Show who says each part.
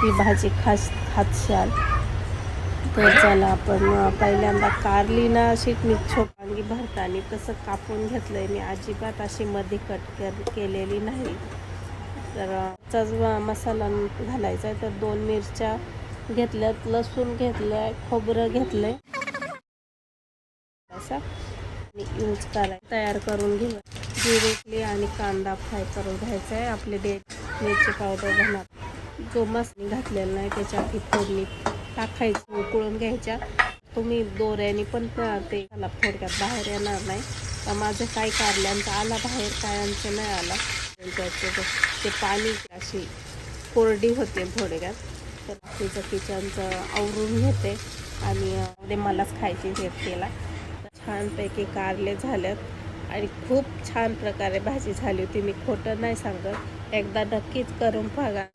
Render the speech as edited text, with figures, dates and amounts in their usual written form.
Speaker 1: ही भाजी खातशाल तर चला आपण पहिल्यांदा कारली ना अशी मी छोटांगी भरताना तसं कापून घेतलं आहे मी. अजिबात अशी मध्ये केलेली नाही. तर आजचाच मसाला घालायचा आहे. तर 2 मिरच्या घेतल्यात, लसूण घेतलं आहे, खोबरं घेतलं आहे असा आणि यूज तयार करून घेऊ. जिरे आणि कांदा फ्राय करून घ्यायचा आहे. आपले मिरची पावडर घालणार. जो मसाला घातलेला नाही त्याच्यात फोडणी टाकायचं, उकळून घ्यायच्या. तुम्ही दोऱ्याने पण ते थोडक्यात बाहेर येणार नाही. तर माझं काय कारल्यांचं आला बाहेर, कायांचं नाही आला. ते पाणी अशी कोरडी होते थोडक्यात. तर तिचं किचनचं आवरून घेते आणि मलाच खायची केला. छानपैकी कारले झाल्यात आणि खूप छान प्रकारे भाजी झाली होती. मी खोटं नाही सांगत, एकदा नक्कीच करून बघा.